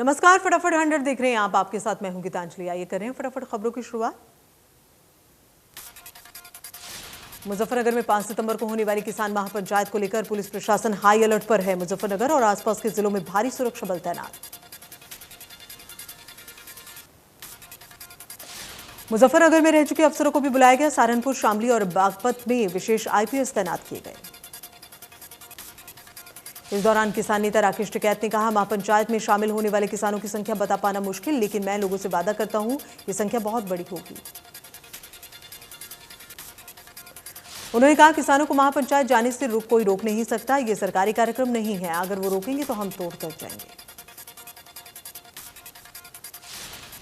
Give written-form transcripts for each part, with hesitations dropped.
नमस्कार, फटाफट 100 देख रहे हैं आप। आपके साथ मैं हूं गीतांजलि। आइए करें फटाफट खबरों की शुरुआत। मुजफ्फरनगर में 5 सितंबर को होने वाली किसान महापंचायत को लेकर पुलिस प्रशासन हाई अलर्ट पर है। मुजफ्फरनगर और आसपास के जिलों में भारी सुरक्षा बल तैनात। मुजफ्फरनगर में रह चुके अफसरों को भी बुलाया गया। सहारनपुर, शामली और बागपत में विशेष आईपीएस तैनात किए गए। इस दौरान किसान नेता राकेश टिकैत ने कहा, महापंचायत में शामिल होने वाले किसानों की संख्या बता पाना मुश्किल, लेकिन मैं लोगों से वादा करता हूं ये संख्या बहुत बड़ी होगी। उन्होंने कहा, किसानों को महापंचायत जाने से कोई रोक नहीं सकता। ये सरकारी कार्यक्रम नहीं है, अगर वो रोकेंगे तो हम तोड़ कर जाएंगे।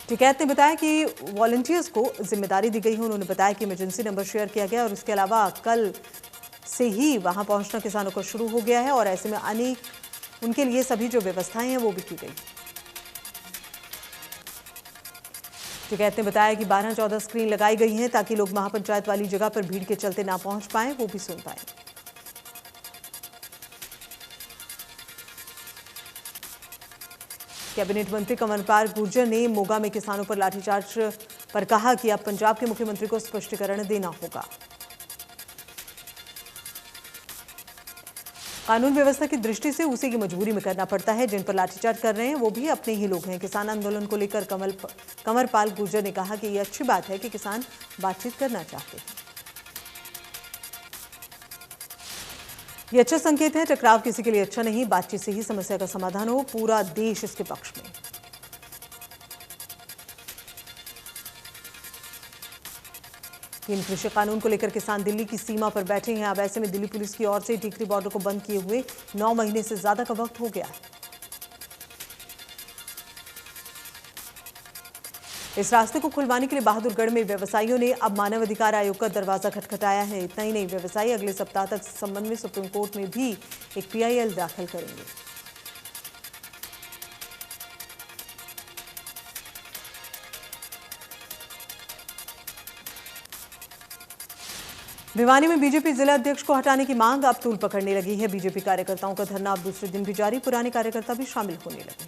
टिकैत ने बताया कि वॉलंटियर्स को जिम्मेदारी दी गई है। उन्होंने बताया कि इमरजेंसी नंबर शेयर किया गया और इसके अलावा कल से ही वहां पहुंचना किसानों को शुरू हो गया है और ऐसे में अनेक उनके लिए सभी जो व्यवस्थाएं हैं वो भी की गई। टिकैत ने बताया कि 12-14 स्क्रीन लगाई गई हैं ताकि लोग महापंचायत वाली जगह पर भीड़ के चलते ना पहुंच पाए, वो भी सुन पाए। कैबिनेट मंत्री कमलपाल गुर्जर ने मोगा में किसानों पर लाठीचार्ज पर कहा कि अब पंजाब के मुख्यमंत्री को स्पष्टीकरण देना होगा। कानून व्यवस्था की दृष्टि से उसे की मजबूरी में करना पड़ता है। जिन पर लाठीचार्ज कर रहे हैं वो भी अपने ही लोग हैं। किसान आंदोलन को लेकर कमलपाल गुर्जर ने कहा कि यह अच्छी बात है कि किसान बातचीत करना चाहते हैं। यह अच्छा संकेत है। टकराव किसी के लिए अच्छा नहीं, बातचीत से ही समस्या का समाधान हो। पूरा देश इसके पक्ष में। इन कृषि कानून को लेकर किसान दिल्ली की सीमा पर बैठे हैं। अब ऐसे में दिल्ली पुलिस की ओर से टिकरी बॉर्डर को बंद किए हुए 9 महीने से ज्यादा का वक्त हो गया है। इस रास्ते को खुलवाने के लिए बहादुरगढ़ में व्यवसायियों ने अब मानव अधिकार आयोग का दरवाजा खटखटाया है। इतना ही नहीं, व्यवसायी अगले सप्ताह तक इस संबंध में सुप्रीम कोर्ट में भी एक PIL दाखिल करेंगे। भिवानी में बीजेपी जिला अध्यक्ष को हटाने की मांग अब तूल पकड़ने लगी है। बीजेपी कार्यकर्ताओं का धरना अब दूसरे दिन भी जारी। पुराने कार्यकर्ता भी शामिल होने लगे।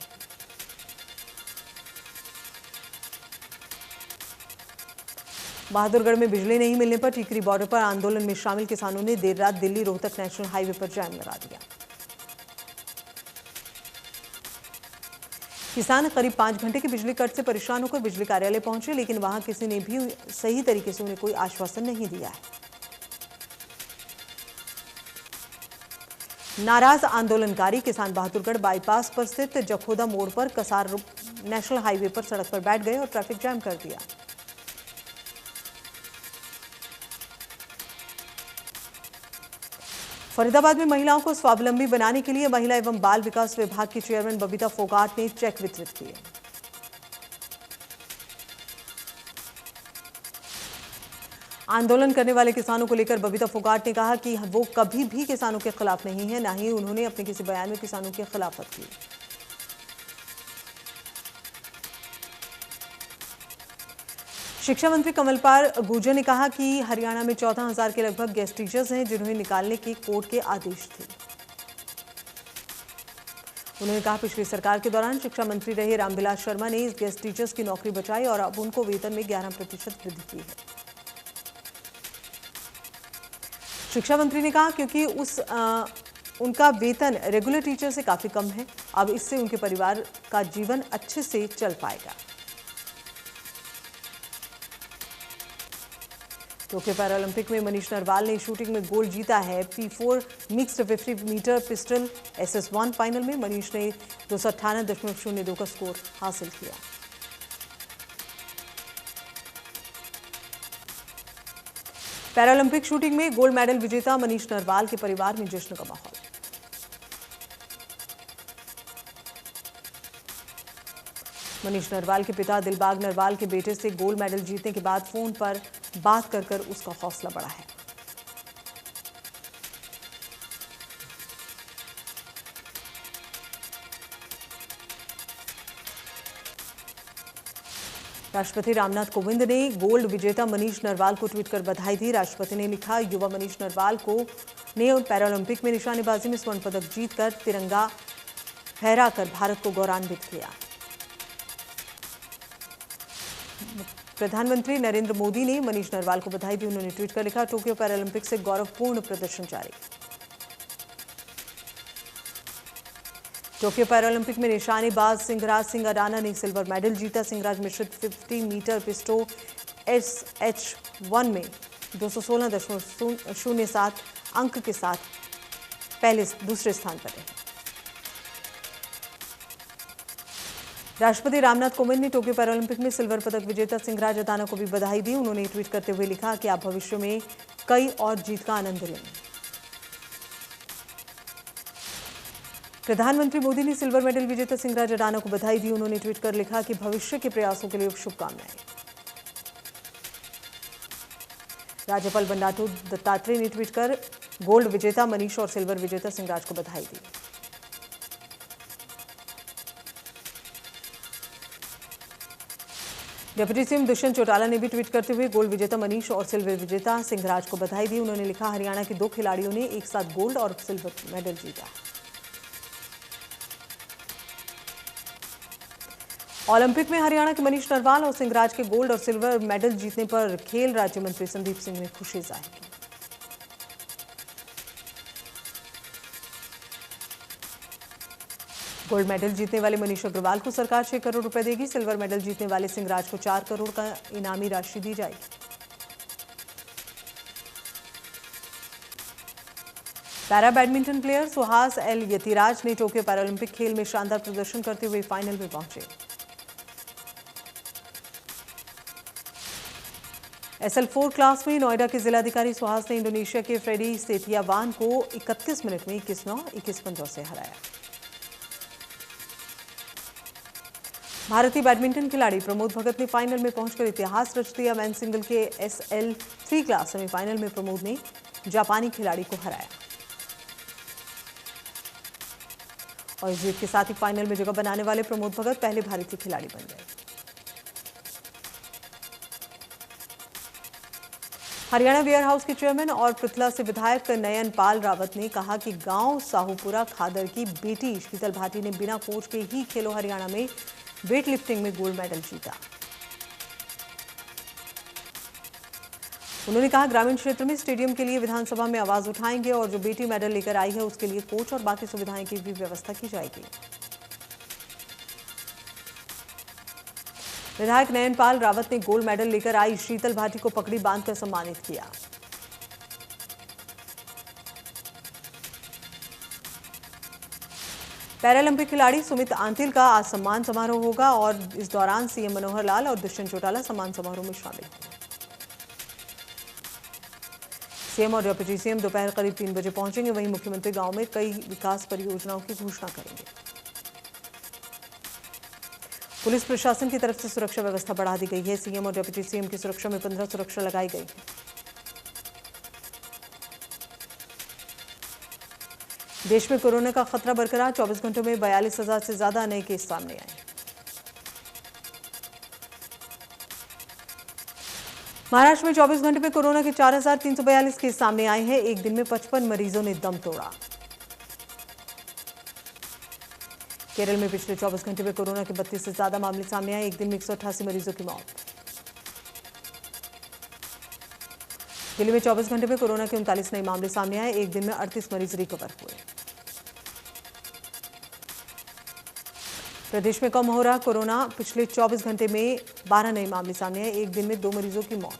बहादुरगढ़ में बिजली नहीं मिलने पर टिकरी बॉर्डर पर आंदोलन में शामिल किसानों ने देर रात दिल्ली रोहतक नेशनल हाईवे पर जाम लगा दिया। किसान करीब 5 घंटे की बिजली कट से परेशान होकर बिजली कार्यालय पहुंचे, लेकिन वहां किसी ने भी सही तरीके से उन्हें कोई आश्वासन नहीं दिया है। नाराज आंदोलनकारी किसान बहादुरगढ़ बाईपास पर स्थित जखोदा मोड़ पर कसार नेशनल हाईवे पर सड़क पर बैठ गए और ट्रैफिक जाम कर दिया। फरीदाबाद में महिलाओं को स्वावलंबी बनाने के लिए महिला एवं बाल विकास विभाग की चेयरमैन बबीता फोगाट ने चेक वितरित किए। आंदोलन करने वाले किसानों को लेकर बबीता फोगाट ने कहा कि वो कभी भी किसानों के खिलाफ नहीं है, ना ही उन्होंने अपने किसी बयान में किसानों की खिलाफत की। शिक्षा मंत्री कमलपाल गुर्जर ने कहा कि हरियाणा में 14,000 के लगभग गेस्ट टीचर्स हैं जिन्हें निकालने के कोर्ट के आदेश थे। उन्होंने कहा, पिछली सरकार के दौरान शिक्षा मंत्री रहे रामविलास शर्मा ने इस गेस्ट टीचर्स की नौकरी बचाई और अब उनको वेतन में 11% वृद्धि की है। शिक्षा मंत्री ने कहा क्योंकि उनका वेतन रेगुलर टीचर से काफी कम है, अब इससे उनके परिवार का जीवन अच्छे से चल पाएगा। टोक्यो पैरालंपिक में मनीष नरवाल ने शूटिंग में गोल्ड जीता है। P4 mixed 50 metre pistol SS1 final में मनीष ने 298.02 का स्कोर हासिल किया। पैरालंपिक शूटिंग में गोल्ड मेडल विजेता मनीष नरवाल के परिवार में जश्न का माहौल। मनीष नरवाल के पिता दिलबाग नरवाल के बेटे से गोल्ड मेडल जीतने के बाद फोन पर बात कर उसका हौसला बढ़ा है। राष्ट्रपति रामनाथ कोविंद ने गोल्ड विजेता मनीष नरवाल को ट्वीट कर बधाई दी। राष्ट्रपति ने लिखा, युवा मनीष नरवाल ने पैरालंपिक में निशानेबाजी में स्वर्ण पदक जीतकर तिरंगा फहराकर भारत को गौरवान्वित किया। प्रधानमंत्री नरेंद्र मोदी ने मनीष नरवाल को बधाई दी। उन्होंने ट्वीट कर लिखा, टोक्यो पैरालंपिक से गौरवपूर्ण प्रदर्शन जारी। टोक्यो पैरालंपिक में निशानेबाज सिंहराज सिंह अडाना ने सिल्वर मेडल जीता। सिंहराज मिश्रित 50 मीटर पिस्टो SH1 में 216.07 अंक के साथ दूसरे स्थान पर रहे। राष्ट्रपति रामनाथ कोविंद ने टोक्यो पैरालंपिक में सिल्वर पदक विजेता सिंहराज अडाना को भी बधाई दी। उन्होंने ट्वीट करते हुए लिखा कि आप भविष्य में कई और जीत का आनंद लेंगे। प्रधानमंत्री मोदी ने सिल्वर मेडल विजेता सिंहराज अडाना को बधाई दी। उन्होंने ट्वीट कर लिखा कि भविष्य के प्रयासों के लिए शुभकामनाएं। राज्यपाल बंडारू दत्तात्रेय ने ट्वीट कर गोल्ड विजेता मनीष और सिल्वर विजेता सिंहराज को बधाई दी। डिप्टी सीएम दुष्यंत चौटाला ने भी ट्वीट करते हुए गोल्ड विजेता मनीष और सिल्वर विजेता सिंहराज को बधाई दी। उन्होंने लिखा, हरियाणा के 2 खिलाड़ियों ने एक साथ गोल्ड और सिल्वर मेडल जीता। ओलंपिक में हरियाणा के मनीष नरवाल और सिंहराज के गोल्ड और सिल्वर मेडल जीतने पर खेल राज्य मंत्री संदीप सिंह ने खुशी जाहिर की। गोल्ड मेडल जीतने वाले मनीष अग्रवाल को सरकार 6 करोड़ रुपए देगी। सिल्वर मेडल जीतने वाले सिंहराज को 4 करोड़ का इनामी राशि दी जाएगी। Para badminton player Suhas L Yathiraj ने टोक्यो पैरालंपिक खेल में शानदार प्रदर्शन करते हुए फाइनल में पहुंचे। SL4 क्लास में नोएडा के जिलाधिकारी सुहास ने इंडोनेशिया के फ्रेडी सेतियावान को 31 मिनट में 21-9, 21-15 से हराया। भारतीय बैडमिंटन खिलाड़ी प्रमोद भगत ने फाइनल में पहुंचकर इतिहास रच दिया। मेन सिंगल के SL3 क्लास सेमीफाइनल में प्रमोद ने जापानी खिलाड़ी को हराया और इस जीत के साथ ही फाइनल में जगह बनाने वाले प्रमोद भगत पहले भारतीय खिलाड़ी बन गए। हरियाणा वेयर हाउस के चेयरमैन और पृथला से विधायक नयन पाल रावत ने कहा कि गांव साहूपुरा खादर की बेटी शीतल भाटी ने बिना कोच के ही खेलो हरियाणा में वेट लिफ्टिंग में गोल्ड मेडल जीता। उन्होंने कहा, ग्रामीण क्षेत्र में स्टेडियम के लिए विधानसभा में आवाज उठाएंगे और जो बेटी मेडल लेकर आई है उसके लिए कोच और बाकी सुविधाएं की भी व्यवस्था की जाएगी। विधायक नयन पाल रावत ने गोल्ड मेडल लेकर आई शीतल भाटी को पकड़ी बांधकर सम्मानित किया। पैरालंपिक खिलाड़ी सुमित आंतिल का आज सम्मान समारोह होगा और इस दौरान सीएम मनोहर लाल और दुष्यंत चौटाला सम्मान समारोह में शामिल होंगे। सीएम और डिप्टी सीएम दोपहर करीब 3 बजे पहुंचेंगे। वहीं मुख्यमंत्री गांव में कई विकास परियोजनाओं की घोषणा करेंगे। पुलिस प्रशासन की तरफ से सुरक्षा व्यवस्था बढ़ा दी गई है। सीएम और डिप्टी सीएम की सुरक्षा में 15 सुरक्षा लगाई गई है। देश में कोरोना का खतरा बरकरार, 24 घंटों में 42,000 से ज्यादा नए केस सामने आए। महाराष्ट्र में 24 घंटे में कोरोना के 4,342 केस सामने आए हैं। एक दिन में 55 मरीजों ने दम तोड़ा। केरल में पिछले 24 घंटे में कोरोना के 32 से ज्यादा मामले सामने आए। एक दिन में 188 मरीजों की मौत। दिल्ली में 24 घंटे में कोरोना के 39 नए मामले सामने आए। एक दिन में 38 मरीज रिकवर हुए। प्रदेश में कम हो रहा कोरोना, पिछले 24 घंटे में 12 नए मामले सामने आए। एक दिन में 2 मरीजों की मौत।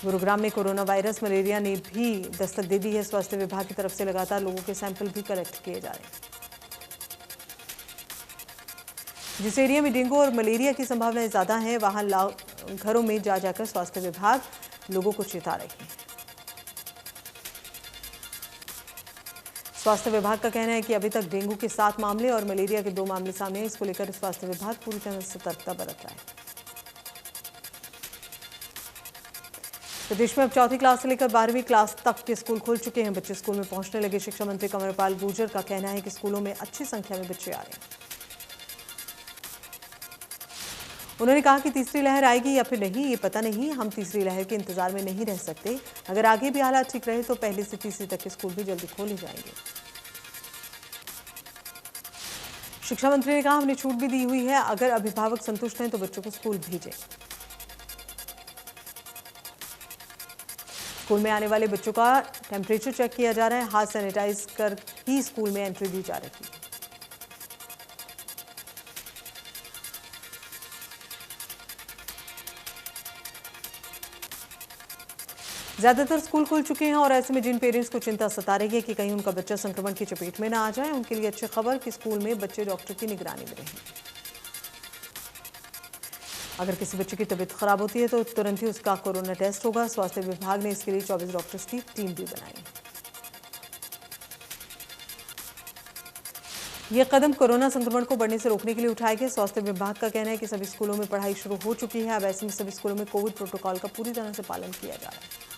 गुरुग्राम में कोरोना वायरस मलेरिया ने भी दस्तक दे दी है। स्वास्थ्य विभाग की तरफ से लगातार लोगों के सैंपल भी कलेक्ट किए जा रहे हैं। जिस एरिया में डेंगू और मलेरिया की संभावनाएं ज्यादा हैं, वहां घरों में जा जाकर स्वास्थ्य विभाग लोगों को चेता रही है। स्वास्थ्य विभाग का कहना है कि अभी तक डेंगू के 7 मामले और मलेरिया के 2 मामले सामने हैं। इसको लेकर स्वास्थ्य विभाग पूरी तरह सतर्कता बरत रहा है। प्रदेश में अब 4वीं क्लास से लेकर 12वीं क्लास तक के स्कूल खुल चुके हैं। बच्चे स्कूल में पहुंचने लगे। शिक्षा मंत्री कंवरपाल गुर्जर का कहना है कि स्कूलों में अच्छी संख्या में बच्चे आ रहे हैं। उन्होंने कहा कि तीसरी लहर आएगी या फिर नहीं, ये पता नहीं। हम तीसरी लहर के इंतजार में नहीं रह सकते। अगर आगे भी हालात ठीक रहे तो पहली से तीसरी तक के स्कूल भी जल्दी खोले जाएंगे। शिक्षा मंत्री ने कहा, हमने छूट भी दी हुई है, अगर अभिभावक संतुष्ट हैं तो बच्चों को स्कूल भेजें। स्कूल में आने वाले बच्चों का टेम्परेचर चेक किया जा रहा है, हाथ सैनिटाइज कर ही स्कूल में एंट्री दी जा रही है। ज्यादातर स्कूल खुल चुके हैं और ऐसे में जिन पेरेंट्स को चिंता सता रही है कि कहीं उनका बच्चा संक्रमण की चपेट में ना आ जाए, उनके लिए अच्छी खबर कि स्कूल में बच्चे डॉक्टर की निगरानी में रहेंगे। अगर किसी बच्चे की तबीयत खराब होती है तो तुरंत ही उसका कोरोना टेस्ट होगा। स्वास्थ्य विभाग ने इसके लिए 24 डॉक्टर्स की टीम भी बनाई है। यह कदम कोरोना संक्रमण को बढ़ने से रोकने के लिए उठाया गया। स्वास्थ्य विभाग का कहना है कि सभी स्कूलों में पढ़ाई शुरू हो चुकी है। अब ऐसे में सभी स्कूलों में कोविड प्रोटोकॉल का पूरी तरह से पालन किया जा रहा है।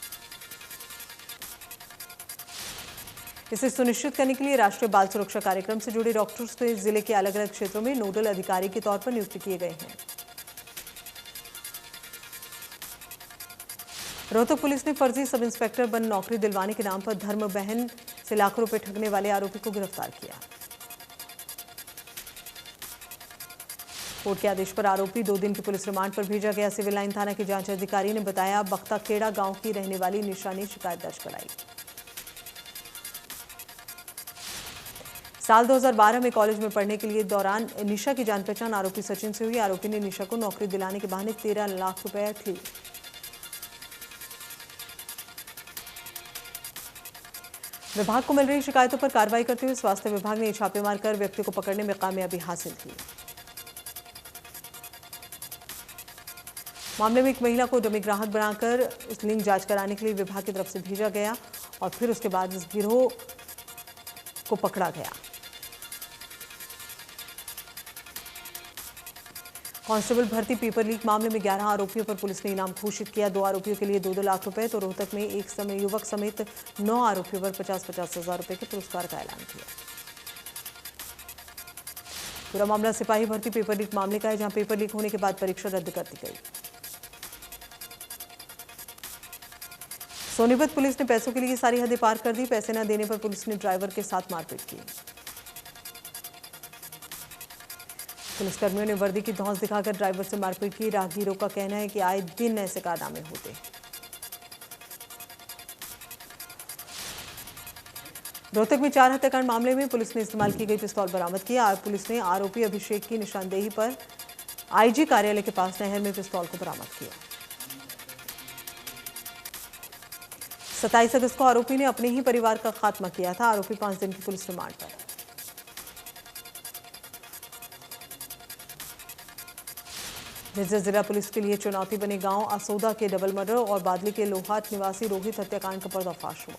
इसे सुनिश्चित करने के लिए राष्ट्रीय बाल सुरक्षा कार्यक्रम से जुड़े डॉक्टर्स को जिले के अलग अलग क्षेत्रों में नोडल अधिकारी के तौर पर नियुक्त किए गए हैं। रोहतक पुलिस ने फर्जी सब इंस्पेक्टर बन नौकरी दिलवाने के नाम पर धर्म बहन से लाखों रुपए ठगने वाले आरोपी को गिरफ्तार किया। कोर्ट के आदेश पर आरोपी 2 दिन की पुलिस रिमांड पर भेजा गया। सिविल लाइन थाना के जांच अधिकारी ने बताया, बख्ता खेड़ा गांव की रहने वाली निशा ने शिकायत दर्ज कराई। साल 2012 में कॉलेज में पढ़ने के लिए दौरान निशा की जान पहचान आरोपी सचिन से हुई। आरोपी ने निशा को नौकरी दिलाने के बहाने 13 लाख रुपए लिए। विभाग को मिल रही शिकायतों पर कार्रवाई करते हुए स्वास्थ्य विभाग ने छापे मारकर व्यक्ति को पकड़ने में कामयाबी हासिल की। मामले में एक महिला को डमी ग्राहक बनाकर उस लिंक जांच कराने के लिए विभाग की तरफ से भेजा गया और फिर उसके बाद इस गिरोह को पकड़ा गया। कांस्टेबल भर्ती पेपर लीक मामले में 11 आरोपियों पर पुलिस ने इनाम घोषित किया। 2 आरोपियों के लिए 2-2 लाख रुपए तो रोहतक में एक समय युवक समेत 9 आरोपियों पर 50-50 हजार रुपए के पुरस्कार का ऐलान किया। पूरा मामला सिपाही भर्ती पेपर लीक मामले का है, जहां पेपर लीक होने के बाद परीक्षा रद्द कर दी गई। सोनीपत पुलिस ने पैसों के लिए सारी हदें पार कर दी। पैसे न देने पर पुलिस ने ड्राइवर के साथ मारपीट की। पुलिसकर्मियों ने वर्दी की धौंस दिखाकर ड्राइवर से मारपीट की। राहगीरों का कहना है कि आए दिन ऐसे कारनामे होते हैं। रोहतक में 4 हत्याकांड मामले में पुलिस ने इस्तेमाल की गई पिस्तौल बरामद किया। पुलिस ने आरोपी अभिषेक की निशानदेही पर आईजी कार्यालय के पास नहर में पिस्तौल को बरामद किया। 27 अगस्त को आरोपी ने अपने ही परिवार का खात्मा किया था। आरोपी 5 दिन की पुलिस रिमांड पर। झज्जर जिला पुलिस के लिए चुनौती बने गांव असोदा के डबल मर्डर और बादली के लोहाट निवासी रोहित हत्याकांड का पर्दाफाश हुआ।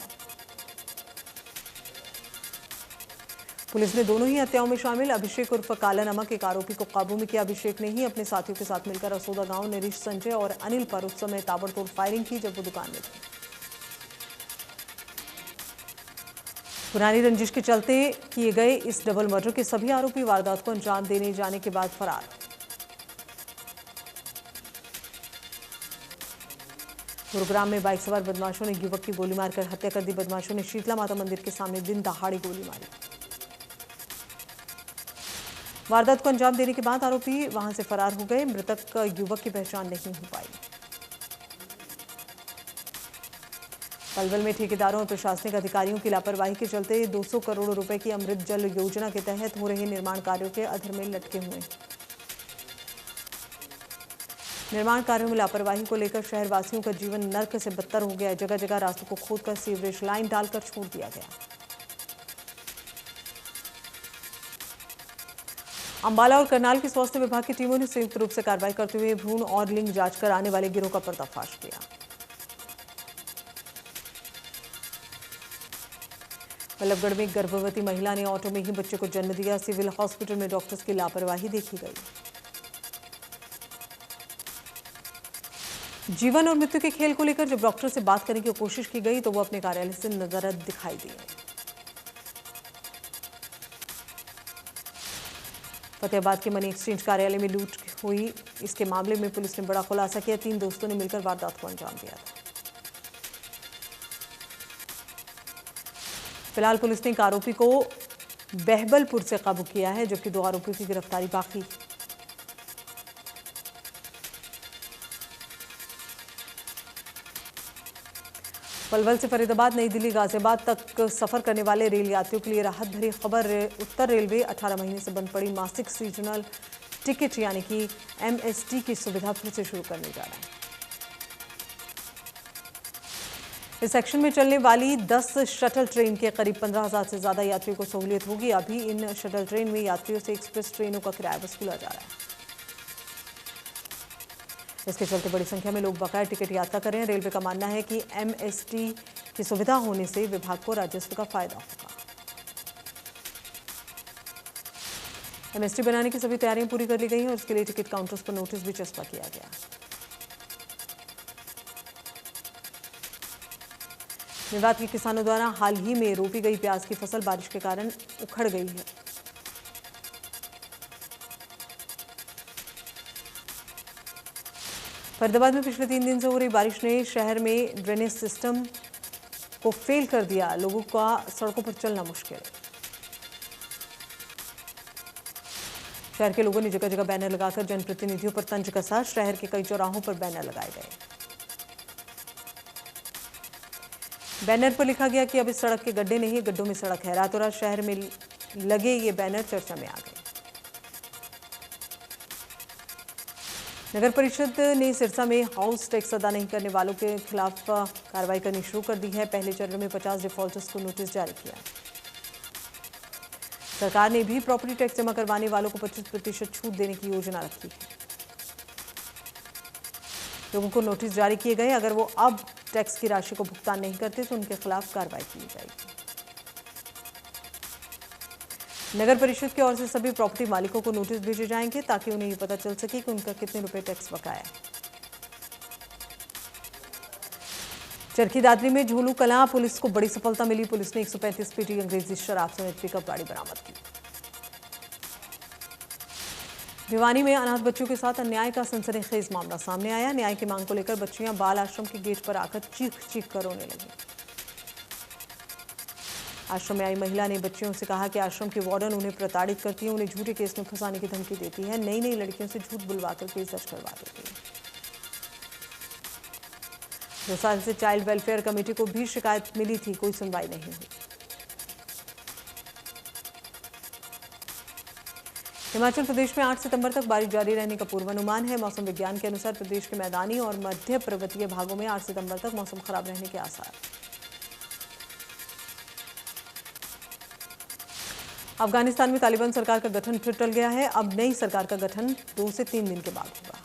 पुलिस ने दोनों ही हत्याओं में शामिल अभिषेक उर्फ काला नमक एक आरोपी को काबू में किया। अभिषेक ने ही अपने साथियों के साथ मिलकर असोदा गांव नरेश, संजय और अनिल पर उस समय ताबड़तोड़ फायरिंग की जब वो दुकान में थे। पुरानी रंजिश के चलते किए गए इस डबल मर्डर के सभी आरोपी वारदात को अंजाम देने जाने के बाद फरार। गुरुग्राम में बाइक सवार बदमाशों ने युवक की गोली मारकर हत्या कर दी। बदमाशों ने शीतला माता मंदिर के सामने दिन दहाड़े गोली मारी। वारदात को अंजाम देने के बाद आरोपी वहां से फरार हो गए। मृतक युवक की पहचान नहीं हो पाई। पलवल में ठेकेदारों और प्रशासनिक अधिकारियों की लापरवाही के चलते 200 करोड़ रुपए की अमृत जल योजना के तहत हो रहे निर्माण कार्यों के अधर में लटके हुए। निर्माण कार्यों में लापरवाही को लेकर शहरवासियों का जीवन नर्क से बदतर हो गया। जगह जगह रास्तों को खोदकर सीवरेज लाइन डालकर छोड़ दिया गया। अंबाला और करनाल के स्वास्थ्य विभाग की टीमों ने संयुक्त रूप से कार्रवाई करते हुए भ्रूण और लिंग जांच कराने वाले गिरोह का पर्दाफाश किया। बल्लभगढ़ में गर्भवती महिला ने ऑटो में ही बच्चे को जन्म दिया। सिविल हॉस्पिटल में डॉक्टर्स की लापरवाही देखी गई। जीवन और मृत्यु के खेल को लेकर जब डॉक्टर से बात करने की कोशिश की गई तो वो अपने कार्यालय से नजरअंदाज दिखाई दिए। फतेहाबाद के मनी एक्सचेंज कार्यालय में लूट हुई। इसके मामले में पुलिस ने बड़ा खुलासा किया। 3 दोस्तों ने मिलकर वारदात को अंजाम दिया था। फिलहाल पुलिस ने एक आरोपी को बहबलपुर से काबू किया है, जबकि 2 आरोपियों की गिरफ्तारी बाकी। पलवल से फरीदाबाद, नई दिल्ली, गाजियाबाद तक सफर करने वाले रेल यात्रियों के लिए राहत भरी खबर। उत्तर रेलवे 18 महीने से बंद पड़ी मासिक सीजनल टिकट यानी कि MST की सुविधा फिर से शुरू करने जा रहा है। इस सेक्शन में चलने वाली 10 शटल ट्रेन के करीब 15,000 से ज्यादा यात्रियों को सहूलियत होगी। अभी इन शटल ट्रेन में यात्रियों से एक्सप्रेस ट्रेनों का किराया वसूला जा रहा है। इसके चलते बड़ी संख्या में लोग बकाया टिकट यात्रा कर रहे हैं। रेलवे का मानना है कि MST की सुविधा होने से विभाग को राजस्व का फायदा होगा। MST बनाने की सभी तैयारियां पूरी कर ली गई हैं और इसके लिए टिकट काउंटर्स पर नोटिस भी चस्पा किया गया। मेवात के किसानों द्वारा हाल ही में रोपी गई प्याज की फसल बारिश के कारण उखड़ गई है। फरीदाबाद में पिछले 3 दिन से हो रही बारिश ने शहर में ड्रेनेज सिस्टम को फेल कर दिया। लोगों का सड़कों पर चलना मुश्किल है। शहर के लोगों ने जगह जगह बैनर लगाकर जनप्रतिनिधियों पर तंज कसा। शहर के कई चौराहों पर बैनर लगाए गए। बैनर पर लिखा गया कि अब इस सड़क के गड्ढे नहीं, गड्ढों में सड़क है। रातों रात शहर में लगे ये बैनर चर्चा में आ गए। नगर परिषद ने सिरसा में हाउस टैक्स अदा नहीं करने वालों के खिलाफ कार्रवाई करनी शुरू कर दी है। पहले चरण में 50 डिफॉल्टर्स को नोटिस जारी किया। सरकार ने भी प्रॉपर्टी टैक्स जमा करवाने वालों को 25% छूट देने की योजना रखी है। लोगों को नोटिस जारी किए गए। अगर वो अब टैक्स की राशि को भुगतान नहीं करते तो उनके खिलाफ कार्रवाई की जाएगी। नगर परिषद की ओर से सभी प्रॉपर्टी मालिकों को नोटिस भेजे जाएंगे ताकि उन्हें ये पता चल सके कि उनका कितने रुपए टैक्स बकाया है। चरखी दादरी में झोलू कलां पुलिस को बड़ी सफलता मिली। पुलिस ने 135 पेटी अंग्रेजी शराब समेत पिकअप गाड़ी बरामद की। भिवानी में अनाथ बच्चों के साथ अन्याय का सनसनीखेज मामला सामने आया। न्याय की मांग को लेकर बच्चियां बाल आश्रम के गेट पर आकर चीख कर रोने लगी। आश्रम में आई महिला ने बच्चियों से कहा कि आश्रम की वार्डन उन्हें प्रताड़ित करती है, उन्हें झूठे केस में फंसाने की धमकी देती है, नई नई लड़कियों से झूठ बुलवाकर केस दर्ज करवा देती है। 2 साल से चाइल्ड वेलफेयर कमेटी को भी शिकायत मिली थी, कोई सुनवाई नहीं हुई। हिमाचल प्रदेश में 8 सितंबर तक बारिश जारी रहने का पूर्वानुमान है। मौसम विज्ञान के अनुसार प्रदेश के मैदानी और मध्य पर्वतीय भागों में 8 सितंबर तक मौसम खराब रहने के आसार। अफगानिस्तान में तालिबान सरकार का गठन फिर टल गया है। अब नई सरकार का गठन 2 से 3 दिन के बाद होगा।